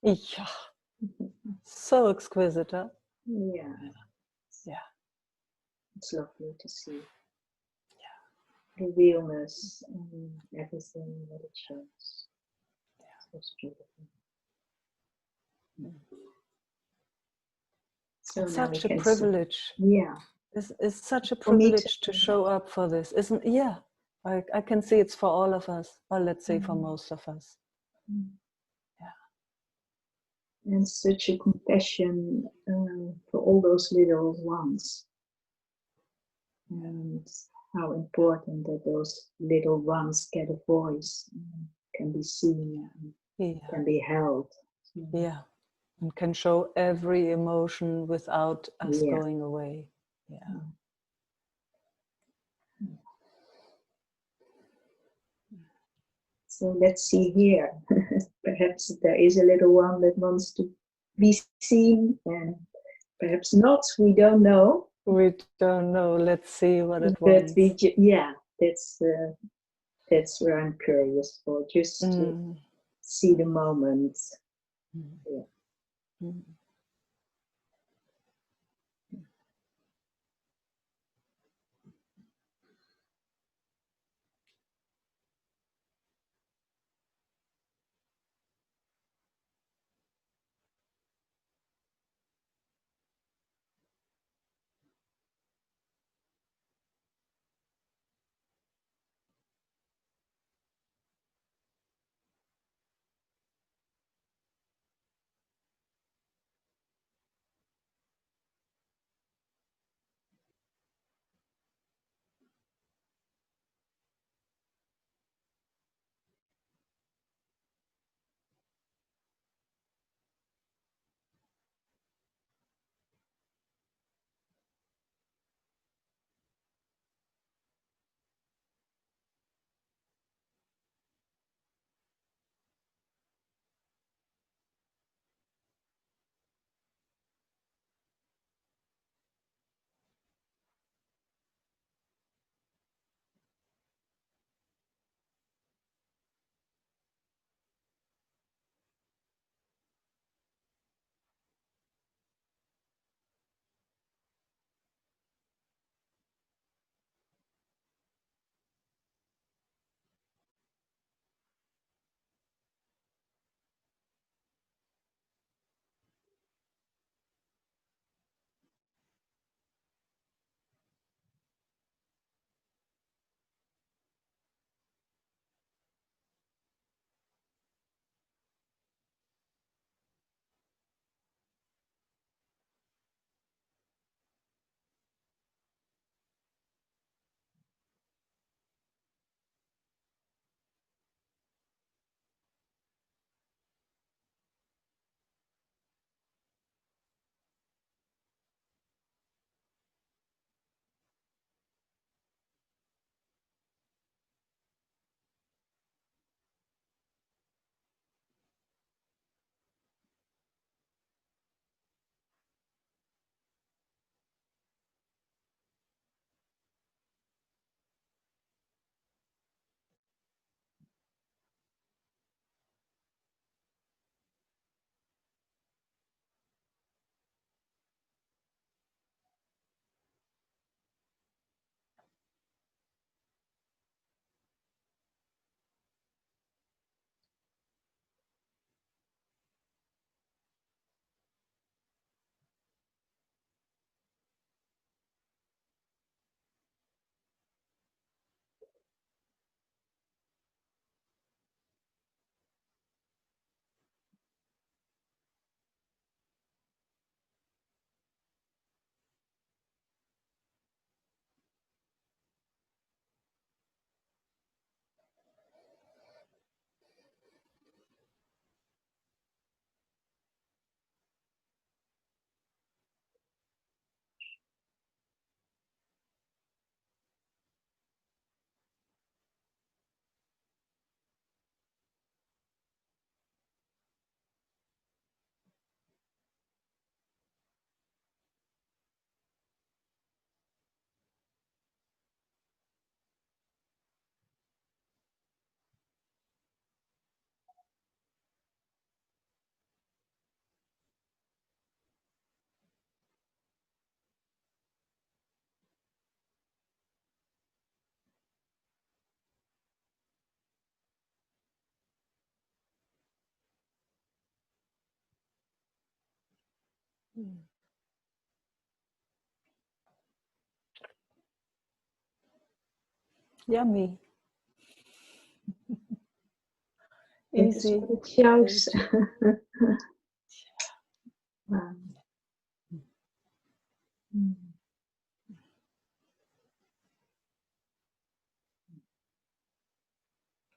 Yeah, so exquisite, huh? Yeah, Yeah. it's lovely to see Yeah. the realness and everything that it shows. Yeah. So beautiful. So It's now we such a can see. privilege. Yeah. It's such a For me privilege to too. show up for this, isn't? Yeah, I can see it's for all of us, or let's say for most of us. Yeah. And such a compassion for all those little ones. And how important that those little ones get a voice, can be seen, and can be held. Yeah, and can show every emotion without us Yeah. going away. Yeah. So let's see here. Perhaps there is a little one that wants to be seen, and perhaps not. We don't know. We don't know. Let's see what it But wants. yeah, that's where I'm curious for. Just to see the moment. Yeah. Yummy. It is Easy. what it shows. Wow.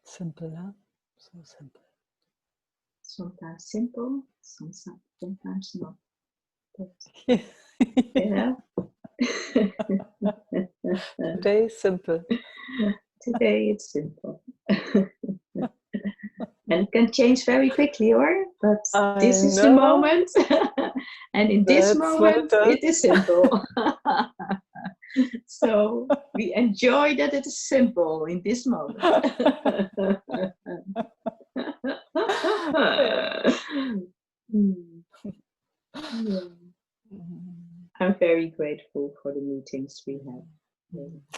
Simple, huh? So simple. Sometimes simple, sometimes not. But, Yeah. Today is simple. Today it's simple. And it can change very quickly, but this is the moment. And in this moment, it is simple. So we enjoy that it is simple in this moment. Yeah. I'm very grateful for the meetings we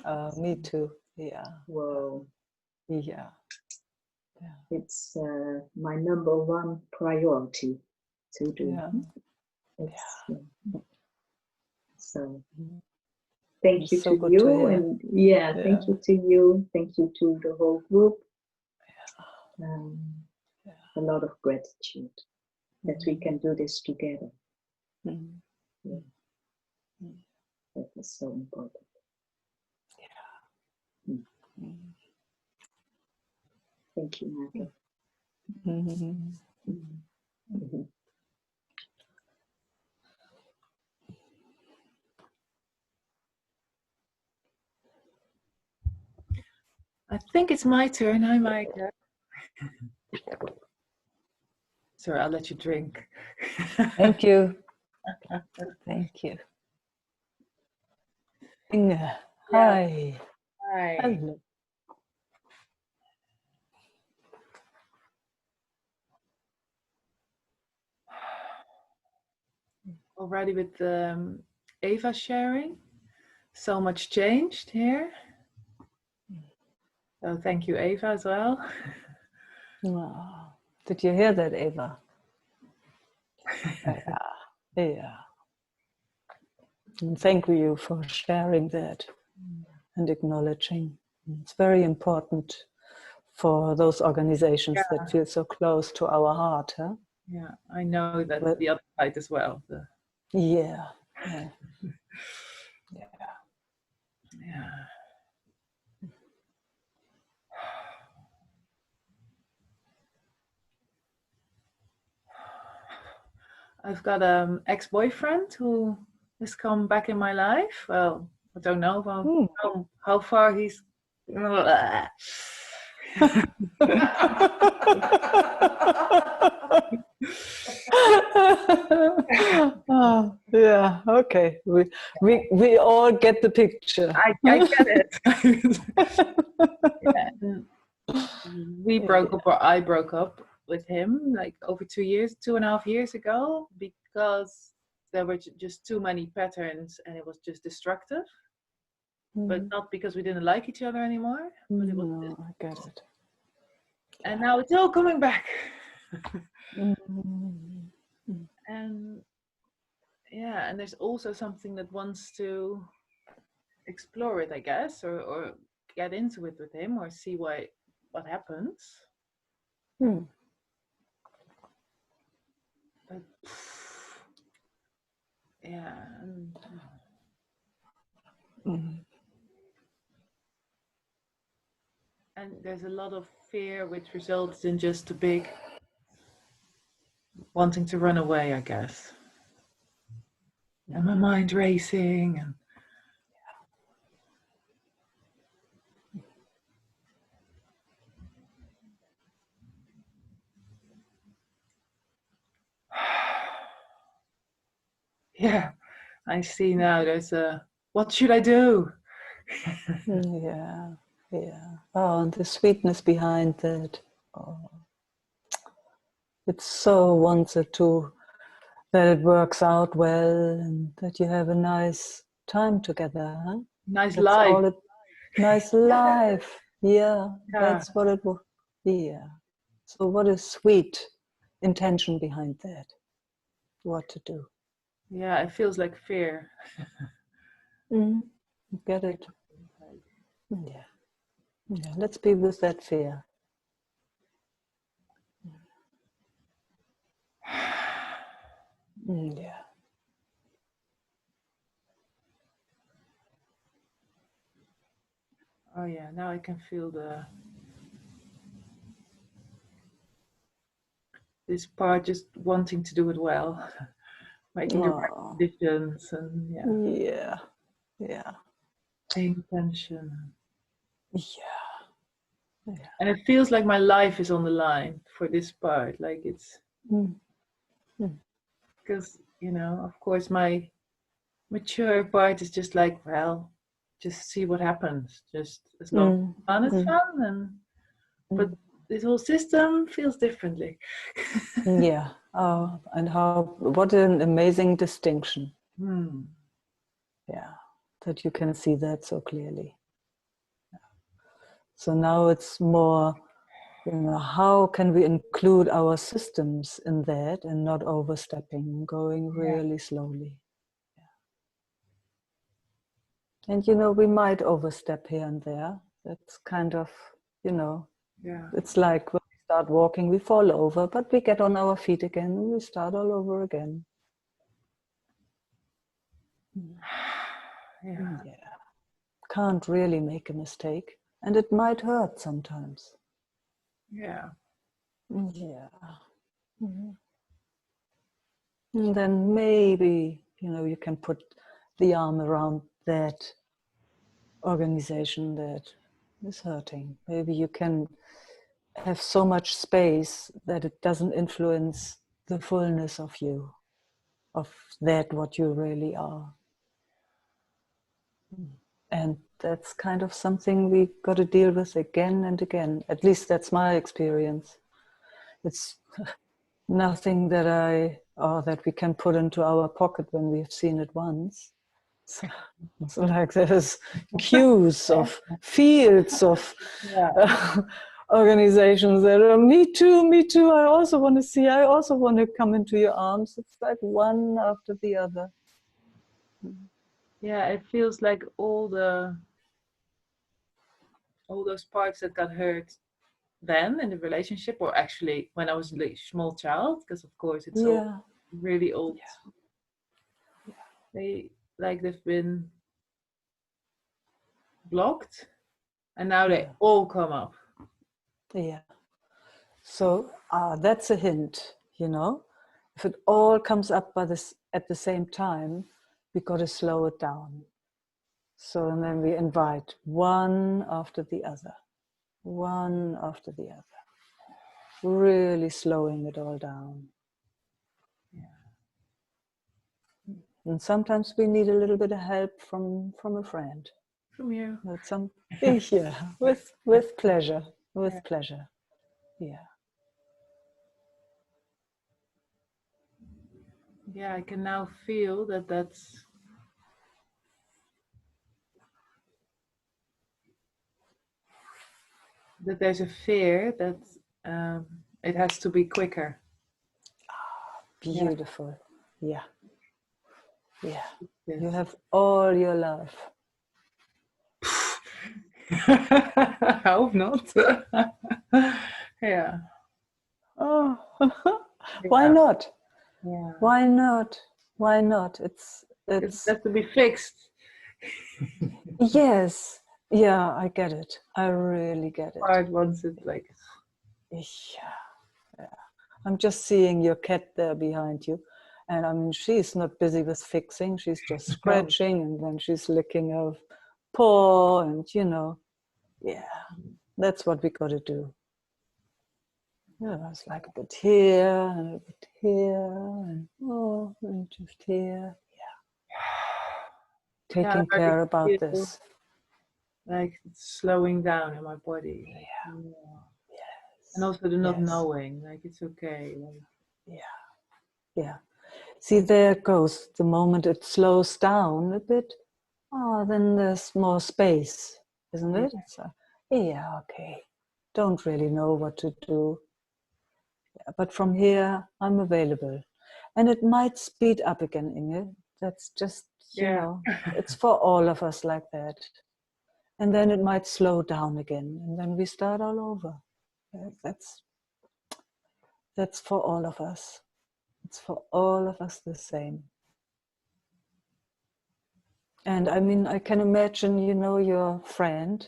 have. Me too. Yeah. Whoa. Yeah. It's my number one priority to do. Yeah. So thank you so to you, and thank you to you. Thank you to the whole group. A lot of gratitude that we can do this together. That is so important. Thank you, Meike. I think it's my turn. Hi, Meike. Sorry, I'll let you drink. Thank you. Thank you. Inge. Hi. Hi. Hello. Already with Eva sharing. So much changed here. So thank you, Eva, as well. Oh, did you hear that, Eva? Yeah. And thank you for sharing that and acknowledging. It's very important for those organizations that feel so close to our heart. Huh? Yeah, I know that the other side as well. Yeah. I've got an ex-boyfriend who has come back in my life. Well, I don't know how far he's. Oh, yeah, okay. We all get the picture. I get it. We broke up, or I broke up with him like over 2.5 years ago, because there were just too many patterns and it was just destructive. But not because we didn't like each other anymore. But it was I get it. And now it's all coming back. And and there's also something that wants to explore it, I guess, or get into it with him, or see what happens. But and there's a lot of fear which results in just a big wanting to run away, I guess. And my mind racing and I see now there's a what should I do? Yeah. Oh, and the sweetness behind that. Oh. It's so wanted to that it works out well and that you have a nice time together. Huh? Nice life. Nice life. Yeah, that's what it was. Yeah. So what is sweet intention behind that? What to do? Yeah, it feels like fear. Mm. Get it? Yeah. Yeah. Let's be with that fear. Yeah. Oh yeah, now I can feel this part just wanting to do it well, making the right Oh. decisions, and yeah, Yeah. Yeah. paying attention. Yeah. Yeah. And it feels like my life is on the line for this part. Like it's Mm. Mm. because, of course, my mature part is just like, well, just see what happens. Just as long Mm. as fun is Mm. fun. But Mm. this whole system feels differently. Yeah. Oh, and what an amazing distinction. Hmm. Yeah. That you can see that so clearly. So now it's more, how can we include our systems in that and not overstepping, going Yeah. really slowly. And we might overstep here and there. That's kind of, Yeah. it's like when we start walking, we fall over, but we get on our feet again and we start all over again. Yeah. Yeah. Can't really make a mistake. And it might hurt sometimes. Yeah. Yeah. Mhm. And then maybe, you can put the arm around that organization that is hurting. Maybe you can have so much space that it doesn't influence the fullness of you, of that what you really are. And that's kind of something we got to deal with again and again. At least that's my experience. It's nothing that we can put into our pocket when we've seen it once. So like there's queues of fields of Yeah. organizations that are me too, I also want to see, I also want to come into your arms. It's like one after the other. Yeah. It feels like all those parts that got hurt then in the relationship, or actually when I was a small child, because of course it's all Yeah. really old. Yeah. They've been blocked, and now they Yeah. all come up. Yeah. So that's a hint, If it all comes up at the same time, we got to slow it down. So and then we invite one after the other, really slowing it all down. Yeah. And sometimes we need a little bit of help from a friend. From you. Yeah, with pleasure, Yeah. Yeah. Yeah, I can now feel that there's a fear that it has to be quicker. Beautiful. Yeah. Yeah. Yes. You have all your life. I hope not. Yeah. Oh, why Yeah. not? Yeah. Why not? Why not? It It's has to be fixed. yes. Yeah, I get it. I really get it. Part wants it like. Yeah. I'm just seeing your cat there behind you. And I mean, she's not busy with fixing. She's just scratching and then she's licking her paw. And, yeah, that's what we got to do. It's like a bit here and a bit here. And just here. Yeah, I Taking already care about feel this. like it's slowing down in my body. Like, Yeah. and also the not Yes. knowing, like it's okay. Like, Yeah. Yeah. See, there it goes. The moment it slows down a bit, then there's more space, isn't yeah. it? It's yeah, okay. Don't really know what to do. Yeah, but from here, I'm available. And it might speed up again, Inge. That's just, it's for all of us like that. And then it might slow down again, and then we start all over. That's for all of us. It's for all of us the same. And I mean, I can imagine, your friend,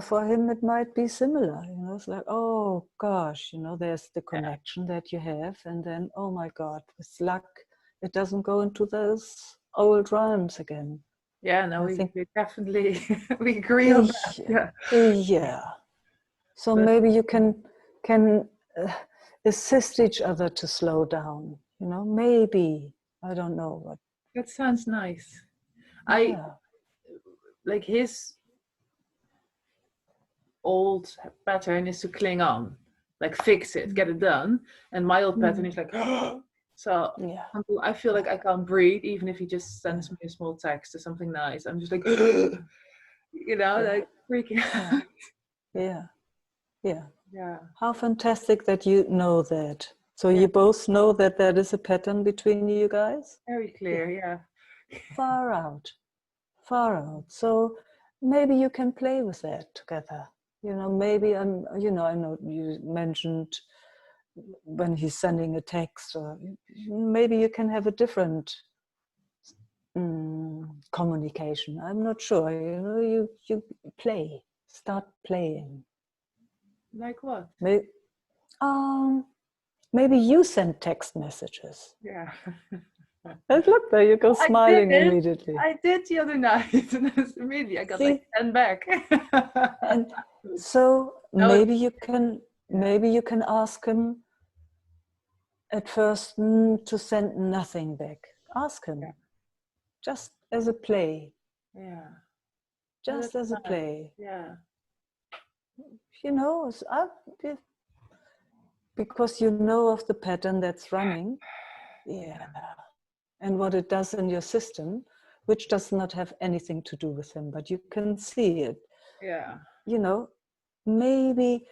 for him it might be similar. It's like, oh gosh, there's the connection that you have, and then, oh my God, with luck, it doesn't go into those old rhymes again. Yeah, no, we definitely we agree on that. Yeah. So maybe you can assist each other to slow down. Maybe, I don't know what. That sounds nice. Yeah. I like his old pattern is to cling on, like fix it, get it done, and my old pattern is like, so yeah. I feel like I can't breathe even if he just sends me a small text or something nice. I'm just like, like freaking out. Yeah. How fantastic that you know that. So you both know that there is a pattern between you guys? Very clear, yeah. Far out. So maybe you can play with that together. Maybe I know you mentioned when he's sending a text, or maybe you can have a different communication. I'm not sure. You start playing. Like what? Maybe you send text messages. Yeah. And look, there you go, smiling immediately. I did the other night, and immediately I got like 10 back. And so maybe you can ask him at first to send nothing back. Ask him, just as a play. Yeah. Just as a play. Yeah. Because you know of the pattern that's running. Yeah. And what it does in your system, which does not have anything to do with him, but you can see it. Yeah. Maybe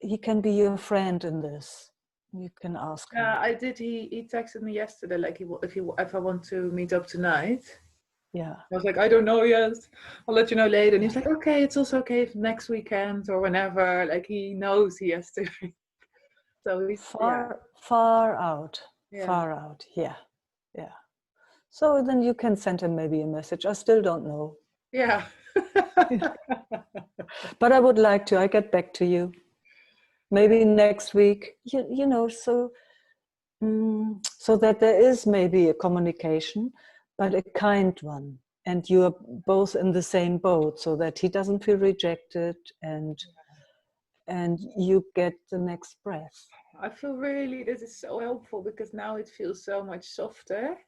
he can be your friend in this. You can ask him. Yeah, I did. He texted me yesterday, like if I want to meet up tonight. Yeah. I was like, I don't know yet. I'll let you know later. And he's like, okay, it's also okay if next weekend or whenever. Like he knows he has to. So he's far out. Yeah. Far out. Yeah. So then you can send him maybe a message. I still don't know. Yeah. But I would like to. I get back to you. Maybe next week. So that there is maybe a communication, but a kind one. And you are both in the same boat, so that he doesn't feel rejected, and you get the next breath. I feel this is so helpful, because now it feels so much softer.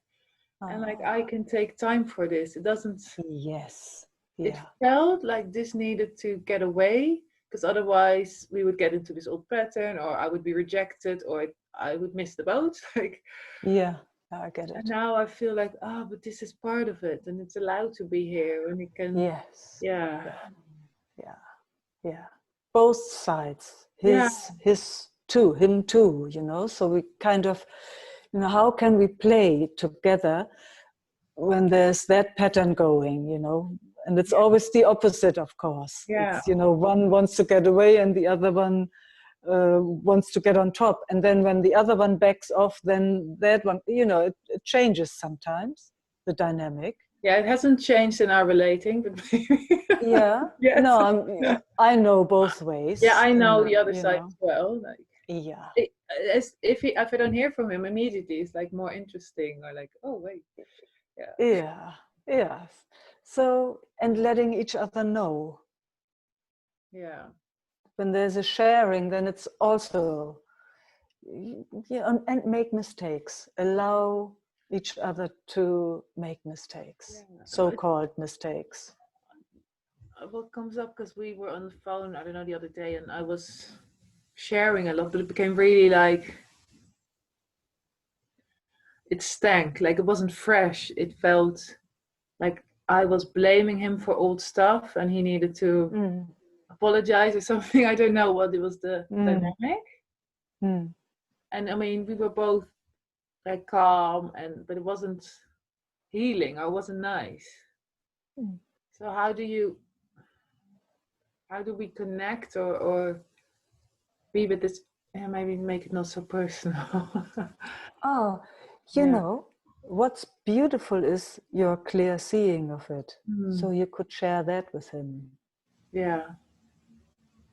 And like I can take time for this. It doesn't. Yes. It felt like this needed to get away, because otherwise we would get into this old pattern, or I would be rejected, or I would miss the boat. Like. Yeah, I get it. And now I feel like, but this is part of it, and it's allowed to be here, and it can. Yes. Yeah. Both sides. Him too. So we kind of, how can we play together when there's that pattern going, and it's always the opposite, of course. Yeah. It's, one wants to get away and the other one wants to get on top. And then when the other one backs off, then that one, it changes sometimes, the dynamic. Yeah, it hasn't changed in our relating, but yeah. Yes. No, I know both ways. Yeah, I know the other side as well. Like, yeah. If I don't hear from him immediately, it's like more interesting, or like, oh wait. Yeah. So, and letting each other know. Yeah. When there's a sharing, then it's also, and make mistakes. Allow each other to make mistakes, so-called mistakes. What comes up, because we were on the phone, I don't know, the other day, and I was sharing a lot, but it became really like, it stank, like it wasn't fresh. It felt like I was blaming him for old stuff, and he needed to apologize or something. I don't know what it was, the dynamic. And I mean, we were both like calm, but it wasn't healing or wasn't nice. So how do we connect or be with this? Yeah, maybe make it not so personal. Oh, you Yeah. know, what's beautiful is your clear seeing of it. So you could share that with him. Yeah.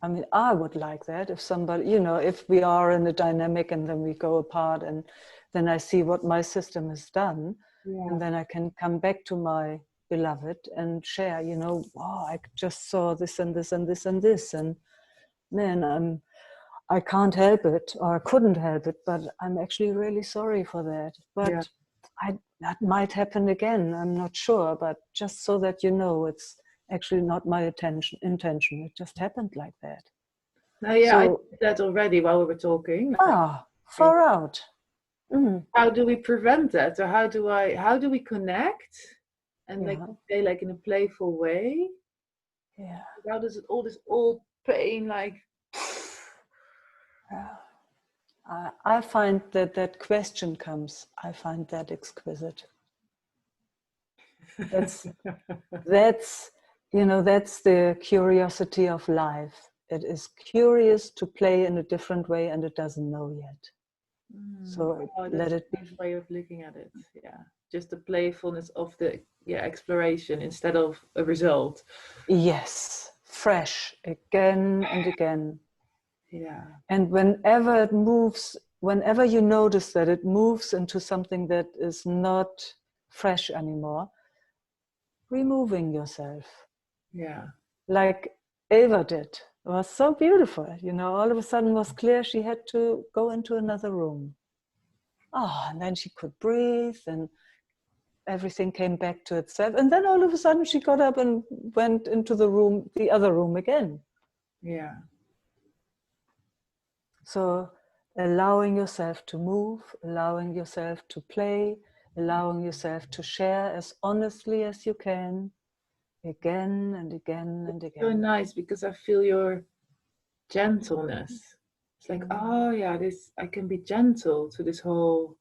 I mean, I would like that if somebody, you know, if we are in a dynamic and then we go apart and then I see what my system has done, Yeah. and then I can come back to my beloved and share, you know, wow, I just saw this and this and this and this. And man, I can't help it, or I couldn't help it, but I'm actually really sorry for that. Yeah. But that might happen again. I'm not sure, but just so that you know, it's actually not my intention. It just happened like that. No, yeah, I So, did that already while we were talking. Like, far out. Mm. how do we prevent that, or how do we connect and like Yeah, say like in a playful way? yeah. How does it all this old pain like? Yeah. I find that question comes, I find that exquisite. That's, you know, that's the curiosity of life. It is curious to play in a different way and it doesn't know yet. So Oh, let that's it a be. nice way of looking at it. Yeah, just the playfulness of the exploration instead of a result. Yes, fresh again and again. Yeah. And whenever you notice that it moves into something that is not fresh anymore, removing yourself. Yeah. Like Ava did. It was so beautiful. You know, all of a sudden was clear she had to go into another room. Oh, and then she could breathe and everything came back to itself. And then all of a sudden she got up and went into the other room again. Yeah. So allowing yourself to move, allowing yourself to play, allowing yourself to share as honestly as you can, again and again and So again. nice because I feel your gentleness. It's like, oh yeah, I can be gentle to this whole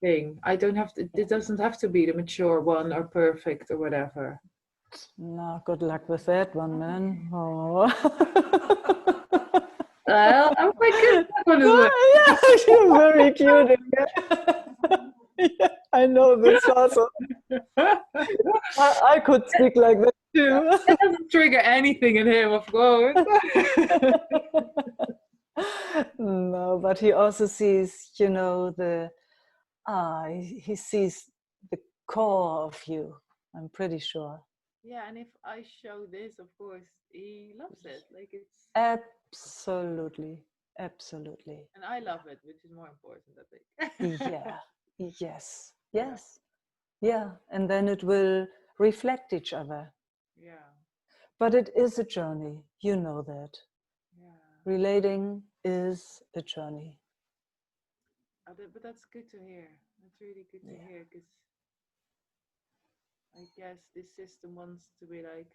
thing. I don't have to. It doesn't have to be the mature one or perfect or whatever. No, good luck with that one, man. Oh. Well, I'm quite good at that one as well. Yeah, you're very cute. Yeah, I know this also. I could speak like that too. That doesn't trigger anything in him, of course. No, but he also sees, you know, he sees the core of you. I'm pretty sure. Yeah, and if I show this, of course, he loves it. Like it's, Absolutely, absolutely. and I love it, which is more important, I think. Yeah, yes, yes, yeah. And then it will reflect each other. Yeah. But it is a journey, you know that. Yeah. Relating is a journey. But that's good to hear. That's really good to hear because I guess this system wants to be like,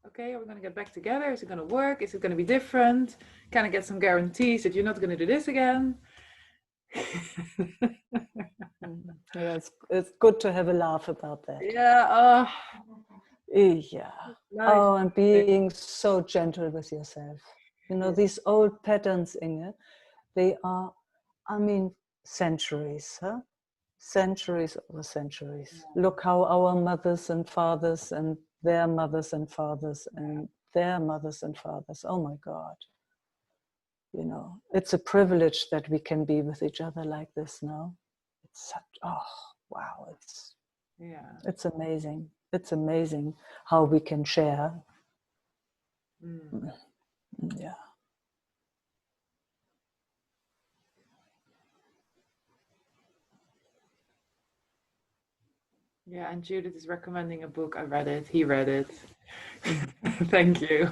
okay, are we going to get back together? Is it going to work? Is it going to be different? Can I get some guarantees that you're not going to do this again? Yeah, it's good to have a laugh about that. Yeah. Yeah. Nice. Oh, and being so gentle with yourself. You know, these old patterns, Inge, they are, I mean, centuries, huh? Centuries over centuries. Look how our mothers and fathers and their mothers and fathers and their mothers and fathers, oh my God. You know, it's a privilege that we can be with each other like this now. It's such, oh, wow, it's amazing. It's amazing how we can share. Yeah. Yeah, and Judith is recommending a book. I read it. He read it. Thank you.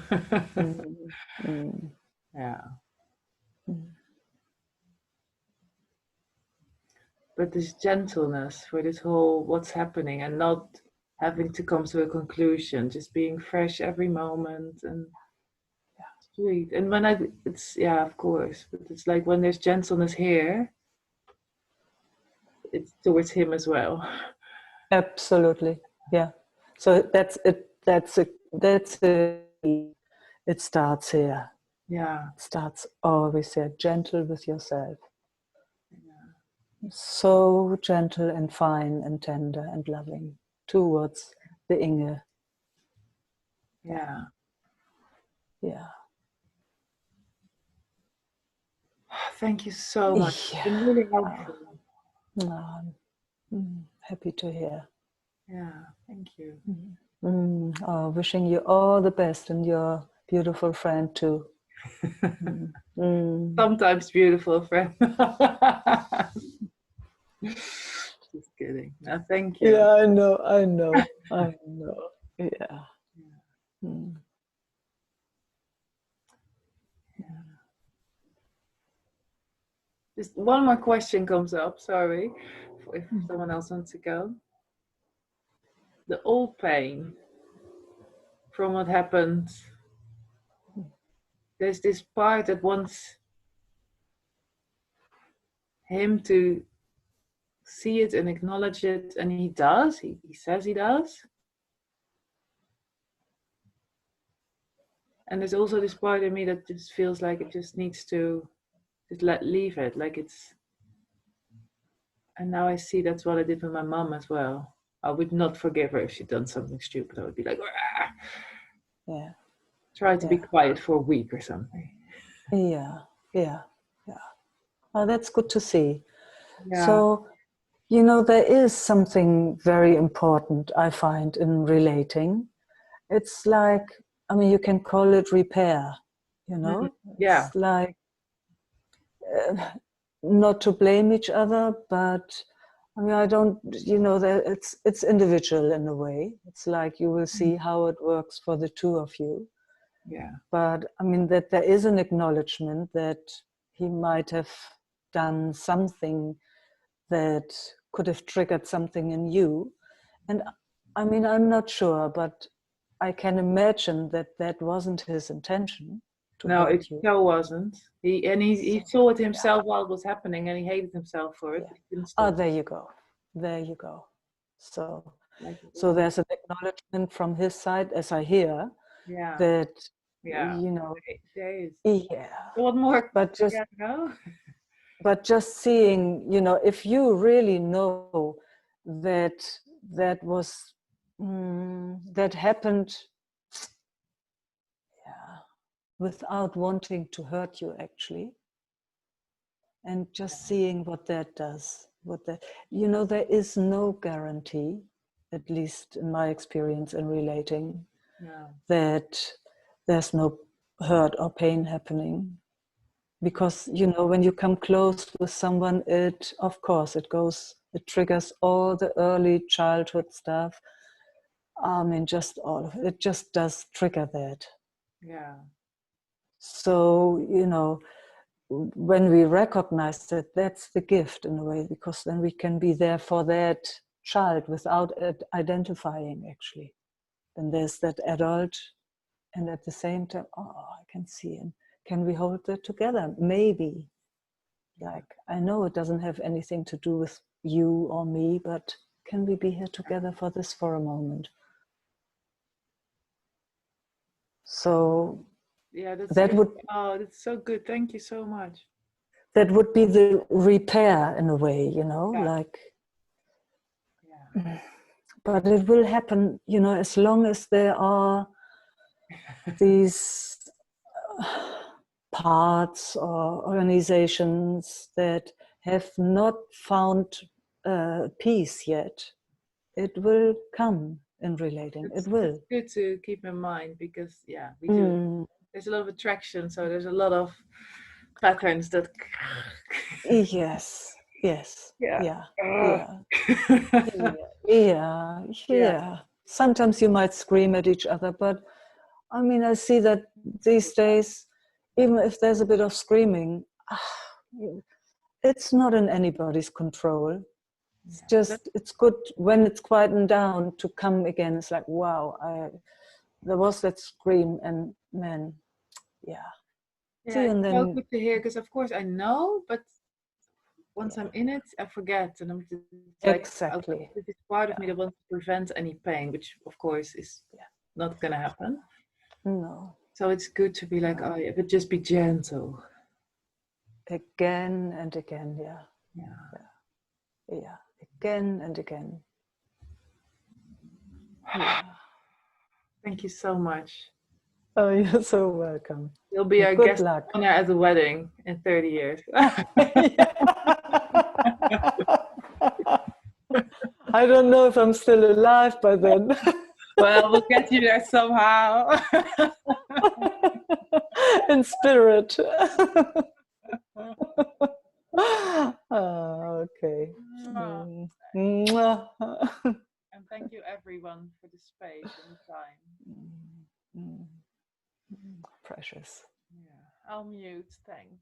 Yeah. But this gentleness for this whole what's happening and not having to come to a conclusion, just being fresh every moment and sweet. And when it's, yeah, of course, but it's like when there's gentleness here, it's towards him as well. Absolutely. Yeah. So that's it. That's it. It starts here. Yeah. It starts always here. Gentle with yourself. Yeah. So gentle and fine and tender and loving towards the Inge. Yeah. Yeah. Thank you so much. It's Yeah. been really helpful. Happy to hear. Yeah, thank you. Wishing you all the best and your beautiful friend too. Sometimes beautiful friend. Just kidding. No, thank you. Yeah, I know. Yeah. Just one more question comes up. Sorry, if someone else wants to go. The old pain from what happened. There's this part that wants him to see it and acknowledge it, and he does. He says he does. And there's also this part of me that just feels like it just needs to just leave it, like it's. And now I see that's what I did with my mom as well. I would not forgive her if she'd done something stupid. I would be like, "Rah!" Yeah. Try to be quiet for a week or something. Yeah. Oh, that's good to see. Yeah. So, there is something very important I find in relating. It's like, you can call it repair, Yeah. It's like not to blame each other, but I don't, it's individual in a way. It's like you will see how it works for the two of you. Yeah. But that there is an acknowledgement that he might have done something that could have triggered something in you. And I'm not sure, but I can imagine that that wasn't his intention to No, hurt it you. so wasn't. He saw it himself while it was happening, and he hated himself for it. Yeah. But he couldn't stop. There you go. There you go. So Like, there's an acknowledgement from his side, as I hear, yeah. that Yeah. There is. yeah. What more? But just Yeah, no? but just seeing, if you really know that that was that happened, without wanting to hurt you actually, and just seeing what that does, there is no guarantee, at least in my experience in relating, that there's no hurt or pain happening. Because when you come close with someone, of course it triggers all the early childhood stuff. Just all of it. It just does trigger that. Yeah. So when we recognize that, that's the gift in a way, because then we can be there for that child without identifying actually. Then there's that adult, and at the same time, I can see him. Can we hold that together? Maybe. Like, I know it doesn't have anything to do with you or me, but can we be here together for this for a moment? So that's so good. Thank you so much. That would be the repair in a way, like. Yeah. But it will happen, as long as there are these parts or organizations that have not found peace yet. It will come in relating. It will. It's good to keep in mind, because we do. There's a lot of attraction, so there's a lot of patterns that. Yes. Yeah. Sometimes you might scream at each other, but I see that these days, even if there's a bit of screaming, it's not in anybody's control. It's just, it's good when it's quietened down to come again. It's like, wow, there was that scream, and man, yeah, it's so good to hear, because of course I know, but once I'm in it, I forget, and I'm just like, Exactly. this is part of me that wants to prevent any pain, which of course is not gonna happen. No. So it's good to be like, oh yeah, but just be gentle. Again and again, yeah. Again and again. Yeah. Thank you so much. Oh, you're so welcome. You'll be our Good guest luck. of honor at the wedding in 30 years. I don't know if I'm still alive by then. Well, we'll get you there somehow. In spirit. Okay. Mwah. And thank you everyone for the space and the time. Precious. Yeah, I'll mute. Thanks.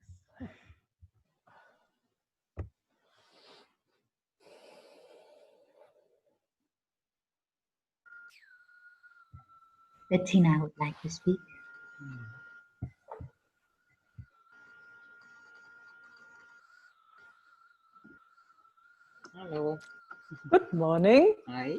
Bettina would like to speak. Hello. Good morning. Hi.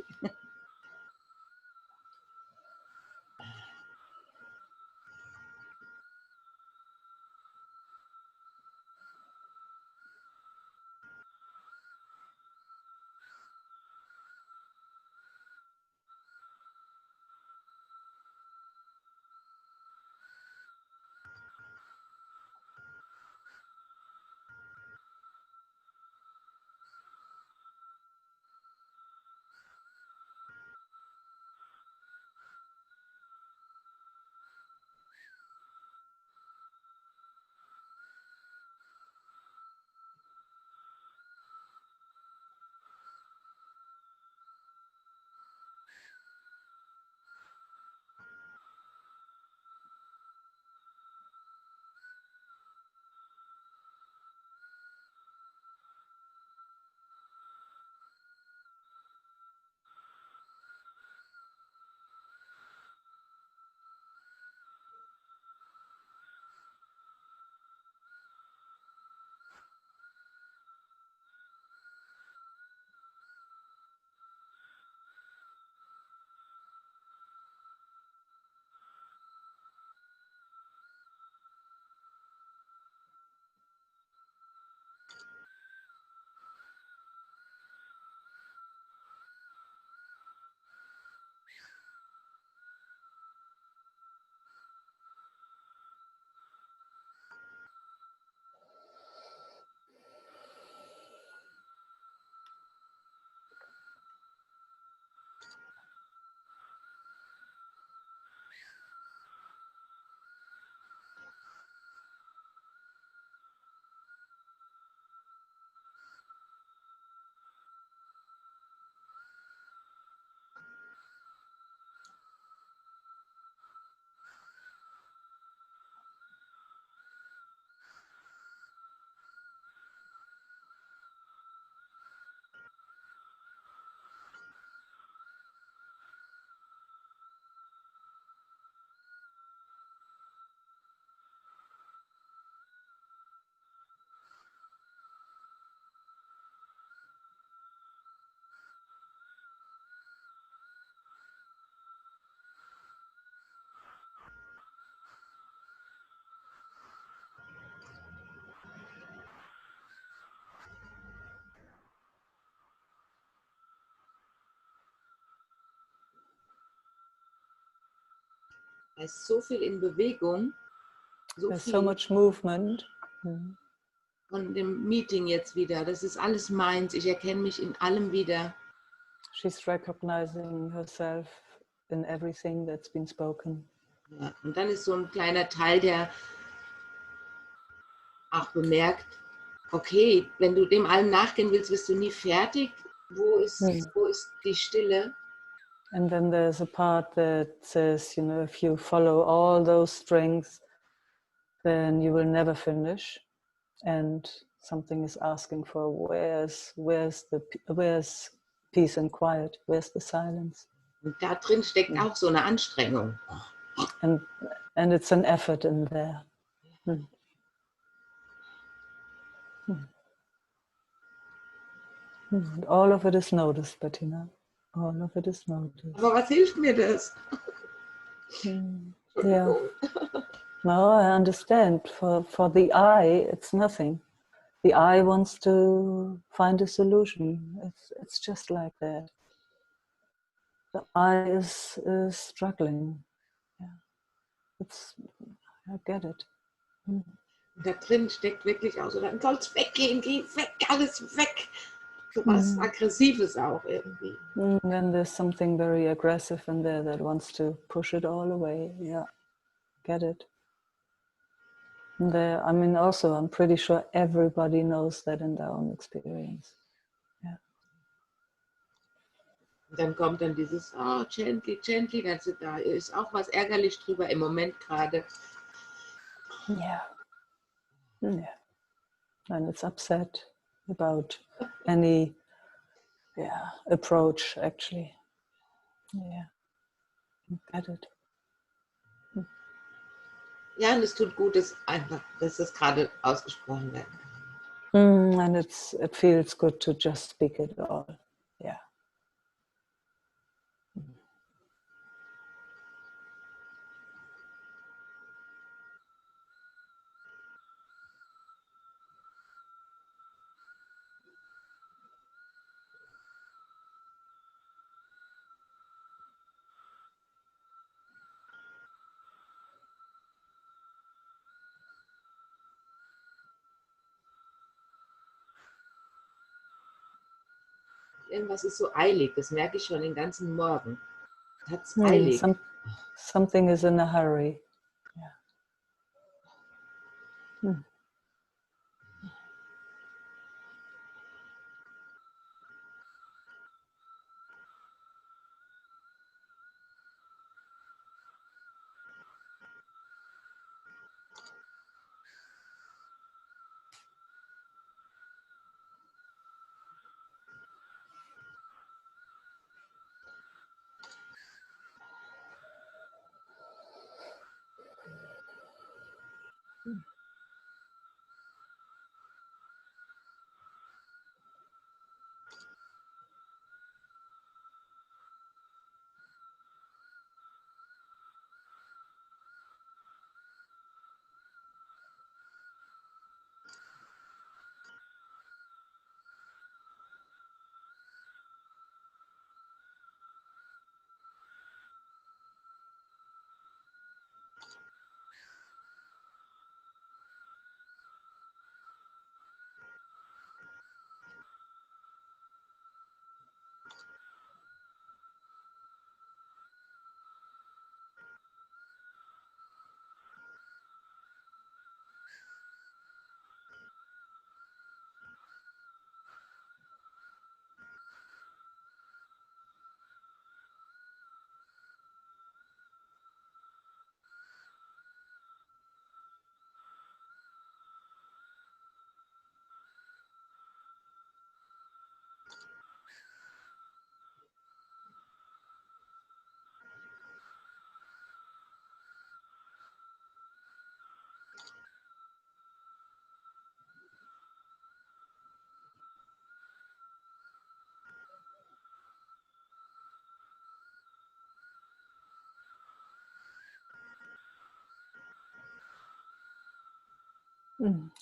Da ist so viel in Bewegung. There's so much movement. Von dem Meeting jetzt wieder. Das ist alles meins. Ich erkenne mich in allem wieder. She's recognizing herself in everything that's been spoken. Ja, und dann ist so ein kleiner Teil, der auch bemerkt, okay, wenn du dem allem nachgehen willst, wirst du nie fertig. Wo ist die Stille? And then there's a part that says, you know, if you follow all those strings, then you will never finish. And something is asking for where's peace and quiet? Where's the silence? Und da drin steckt auch so eine Anstrengung. And it's an effort in there. All of it is noticed, Bettina. All of it is noticed. Aber was hilft mir das? Yeah. No, I understand. For the I, it's nothing. The I wants to find a solution. It's just like that. The I is struggling. Yeah. I get it. Und da drin steckt wirklich auch so, dann soll es weggehen, geh weg, alles weg. So was Aggressives auch irgendwie. And then there's something very aggressive in there that wants to push it all away. Yeah, get it. And there, I mean, also, I'm pretty sure everybody knows that in their own experience. Yeah. Und dann kommt dann dieses, oh, gently, gently, also da ist auch was ärgerlich drüber im Moment gerade. Yeah. Yeah. And it's upset about any approach, actually. Yeah. Get it. Ja, und es tut gut, dass das gerade ausgesprochen werden kann. And it feels good to just speak it all. Yeah. Irgendwas ist so eilig, das merke ich schon den ganzen Morgen. Hat's eilig. Something is in a hurry. Yeah.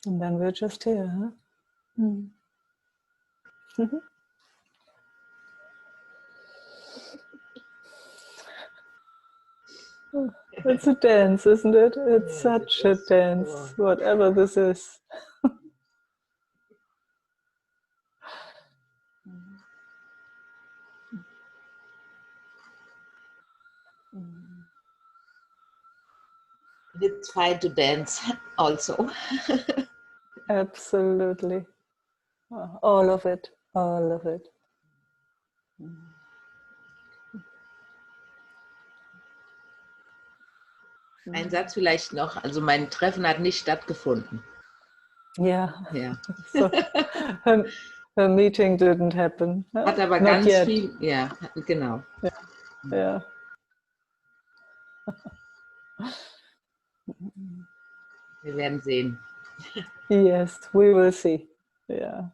And then we're just here, huh? It's a dance, isn't it? It's such a dance, whatever this is. It's fine to dance also. Absolutely. All of it. All of it. Ein Satz vielleicht noch, also mein Treffen hat nicht stattgefunden. Yeah. Ja. So, her meeting didn't happen. Hat aber Not ganz yet. viel, ja, genau. Yeah. Wir werden sehen. Yes, we will see. Yeah.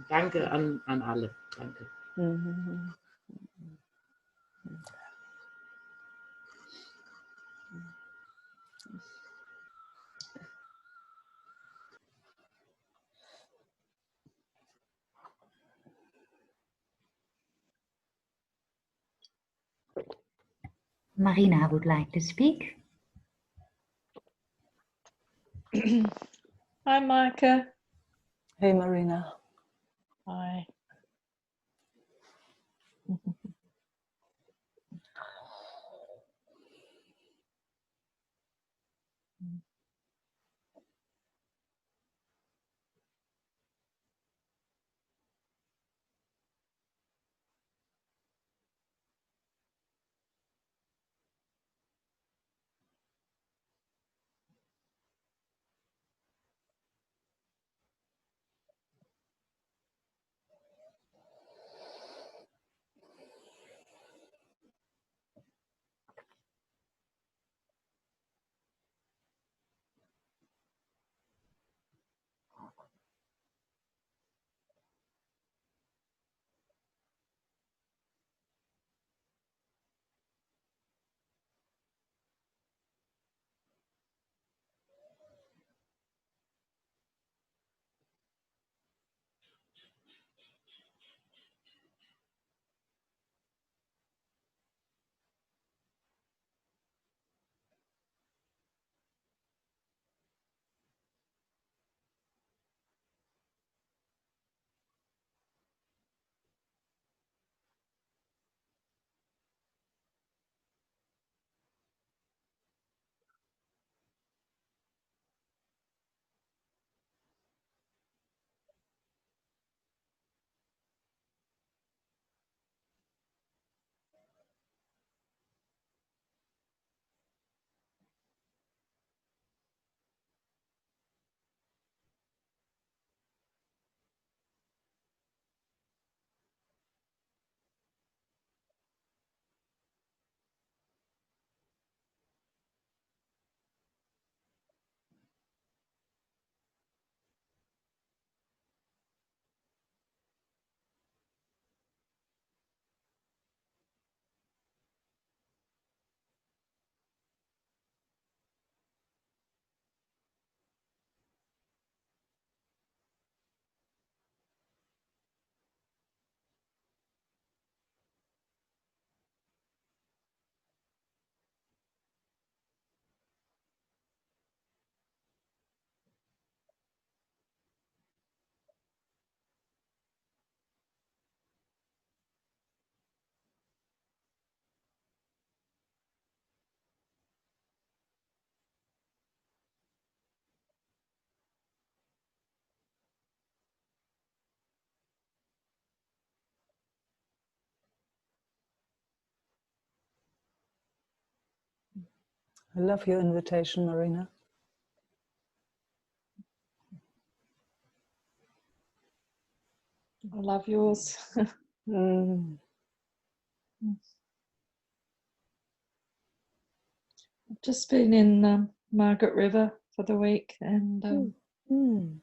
Danke an alle. Danke. Mhm. Marina would like to speak. Hi, Meike. Hey, Marina. Hi. I love your invitation, Marina. I love yours. Mm. I've just been in Margaret River for the week, and Mm.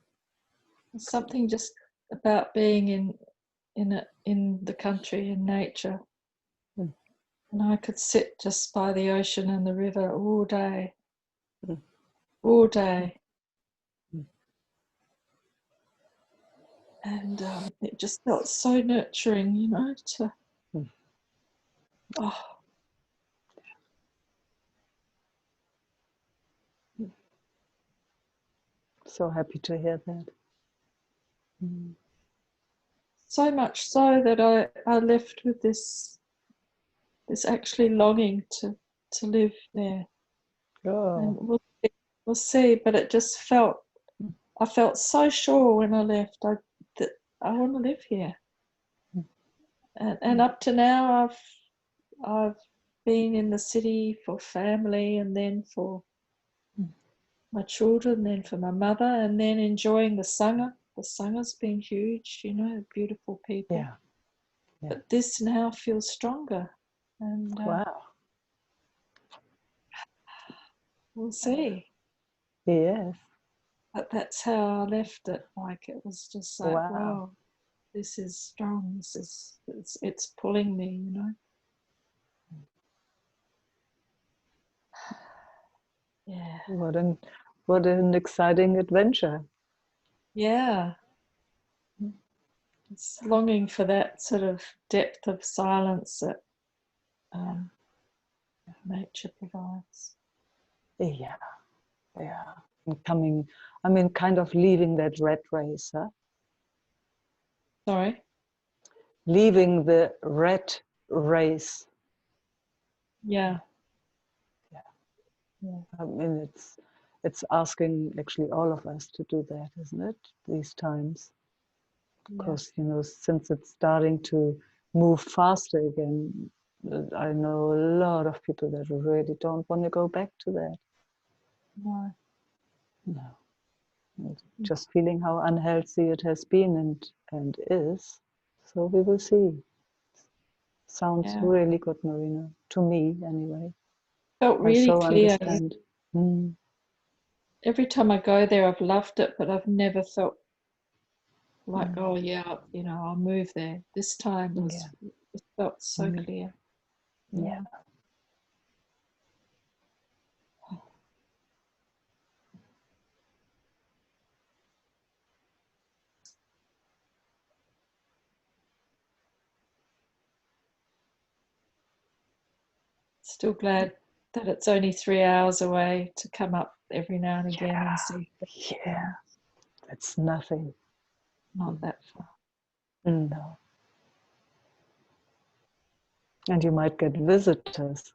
there's something just about being in the country, in nature. Mm. And I could sit just by the ocean and the river all day, Mm. all day. Mm. And it just felt so nurturing, you know, to, Mm. oh, So happy to hear that. Mm. so much so that I left with this actually longing to live there. And Oh. we'll see, but it just felt, I felt so sure when I left that I want to live here. And up to now, I've been in the city for family, and then for my children, then for my mother, and then enjoying the Sangha. The Sangha's been huge, you know, beautiful people. Yeah. Yeah. But this now feels stronger, and Wow. we'll see. Yes. But that's how I left it. Like, it was just like, Wow. wow. this is strong. It's pulling me, you know. Yeah. What an exciting adventure. Yeah. It's longing for that sort of depth of silence that nature provides. Yeah, yeah. And kind of leaving that rat race, huh? Sorry? Leaving the rat race. Yeah. Yeah. I mean, it's asking actually all of us to do that, isn't it? These times. Because, you know, since it's starting to move faster again, I know a lot of people that really don't want to go back to that. No. No. Just feeling how unhealthy it has been and is. So we will see. Sounds really good, Marina. To me, anyway. Felt I really so clear. understand. Mm. Every time I go there, I've loved it, but I've never felt like, oh yeah, you know, I'll move there. This time it felt so clear. Yeah. Still glad that it's only 3 hours away to come up every now and again and see. Yeah, that's nothing. Not that far. No. And you might get visitors.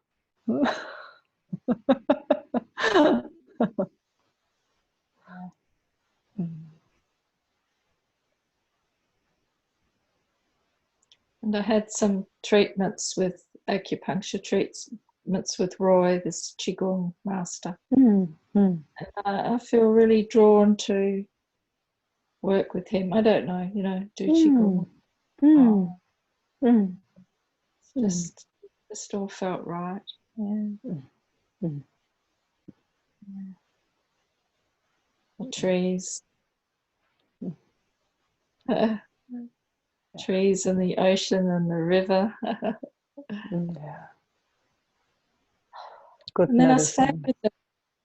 And I had some treatments with acupuncture treatments with Roy, this Qigong master. And I feel really drawn to work with him. I don't know, you know, do Qigong. Just all felt right. Yeah. The trees. Trees and the ocean and the river. Yeah. Good And then medicine.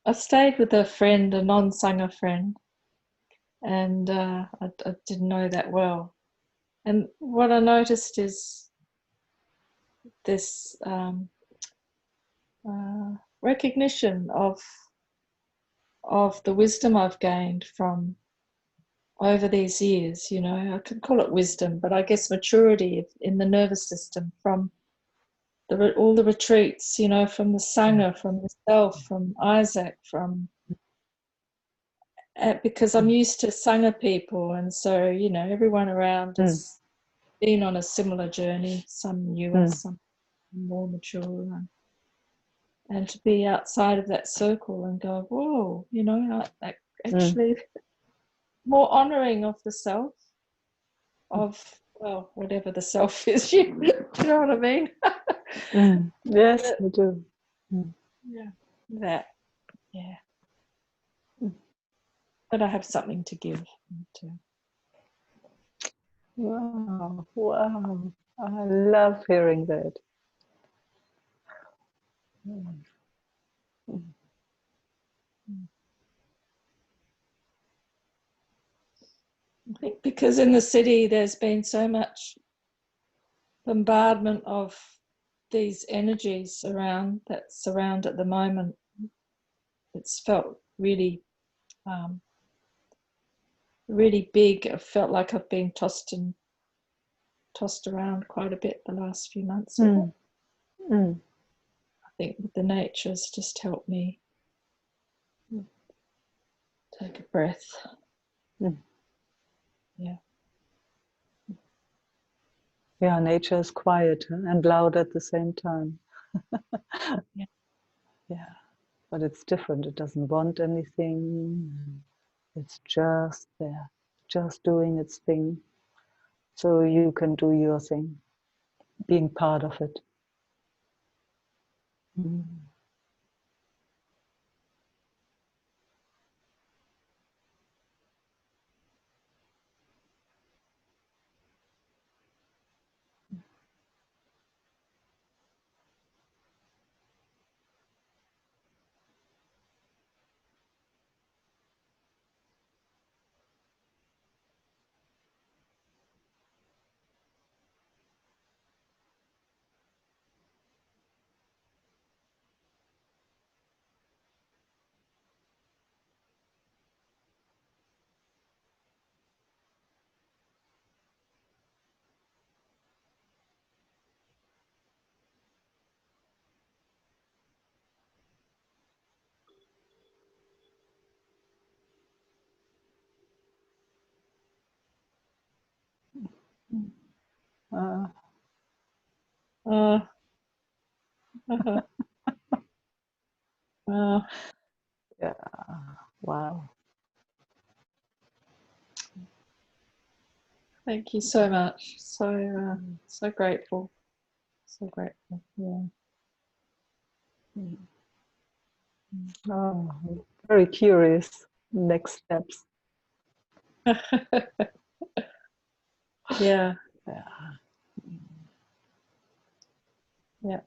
I stayed with a friend, a non-Sangha friend, and I didn't know that well. And what I noticed is this recognition of the wisdom I've gained from over these years. You know, I could call it wisdom, but I guess maturity in the nervous system from all the retreats, you know, from the Sangha, from myself, from Isaac, because I'm used to Sangha people, and so, you know, everyone around has been on a similar journey, some newer, some more mature, and to be outside of that circle and go, whoa, you know, actually more honouring of the self, of, well, whatever the self is, you know what I mean? Yes, we do. Yeah, that, yeah. But I have something to give too. Wow, wow. I love hearing that. I think because in the city there's been so much bombardment of these energies that's around at the moment. It's felt really, really big. I felt like I've been tossed around quite a bit the last few months. I think the nature has just helped me take a breath. Yeah. Yeah, nature is quiet and loud at the same time. Yeah, but it's different. It doesn't want anything. It's just there, just doing its thing. So you can do your thing, being part of it. Uh, Uh, uh, uh, yeah. Wow. thank you so much. So grateful. So grateful. Yeah. Oh, very curious. Next steps. Yeah. Yeah. Yeah.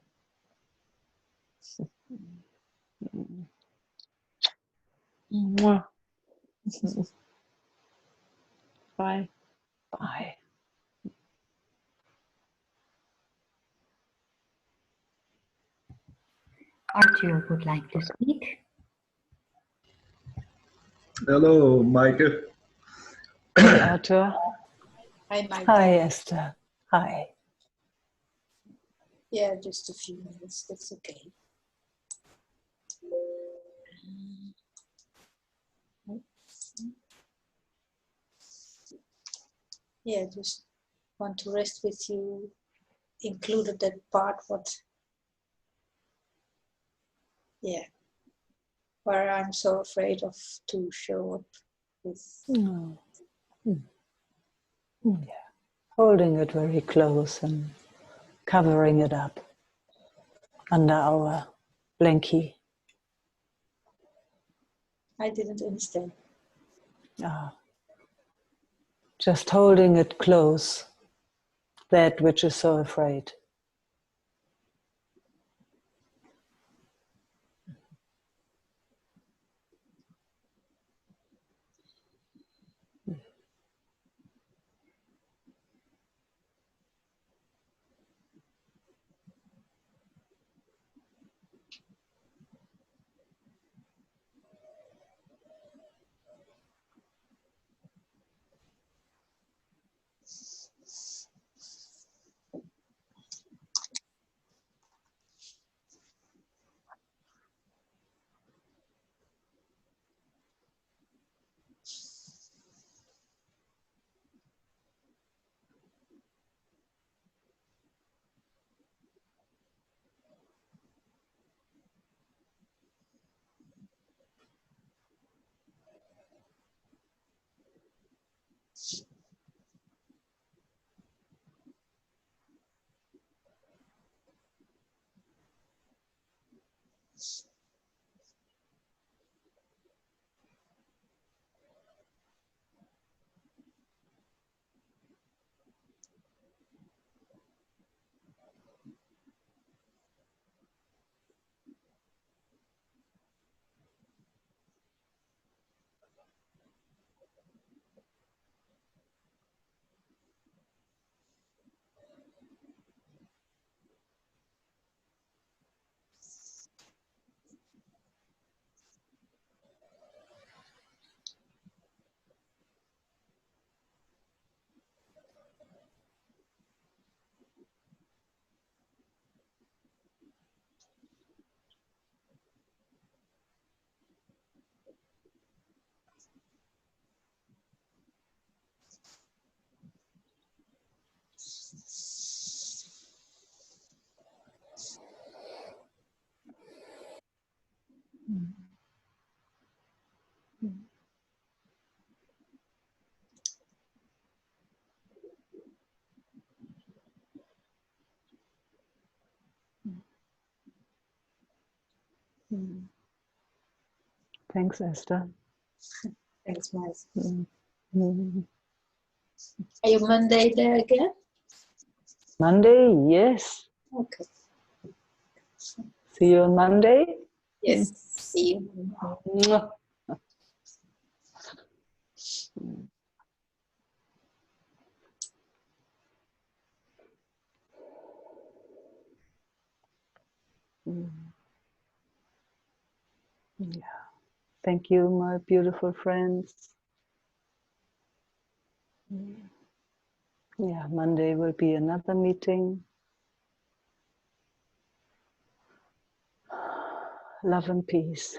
Mwah. Bye. Bye. Arthur would like to speak. Hello, Meike. Hi, Arthur. Hi, Mike. Hi, Esther. Hi. Yeah, just a few minutes. That's okay. Yeah, just want to rest with you. Included that part where I'm so afraid of to show up with. Oh. Yeah. Holding it very close and covering it up under our blankie. I didn't understand. Ah. Just holding it close, that which is so afraid. Thanks, Esther. Thanks, Mike. Mm. Are you Monday there again? Monday, yes. Okay. See you on Monday. Yes. See you. Mwah. Yeah. Thank you, my beautiful friends. Yeah, Monday will be another meeting. Love and peace.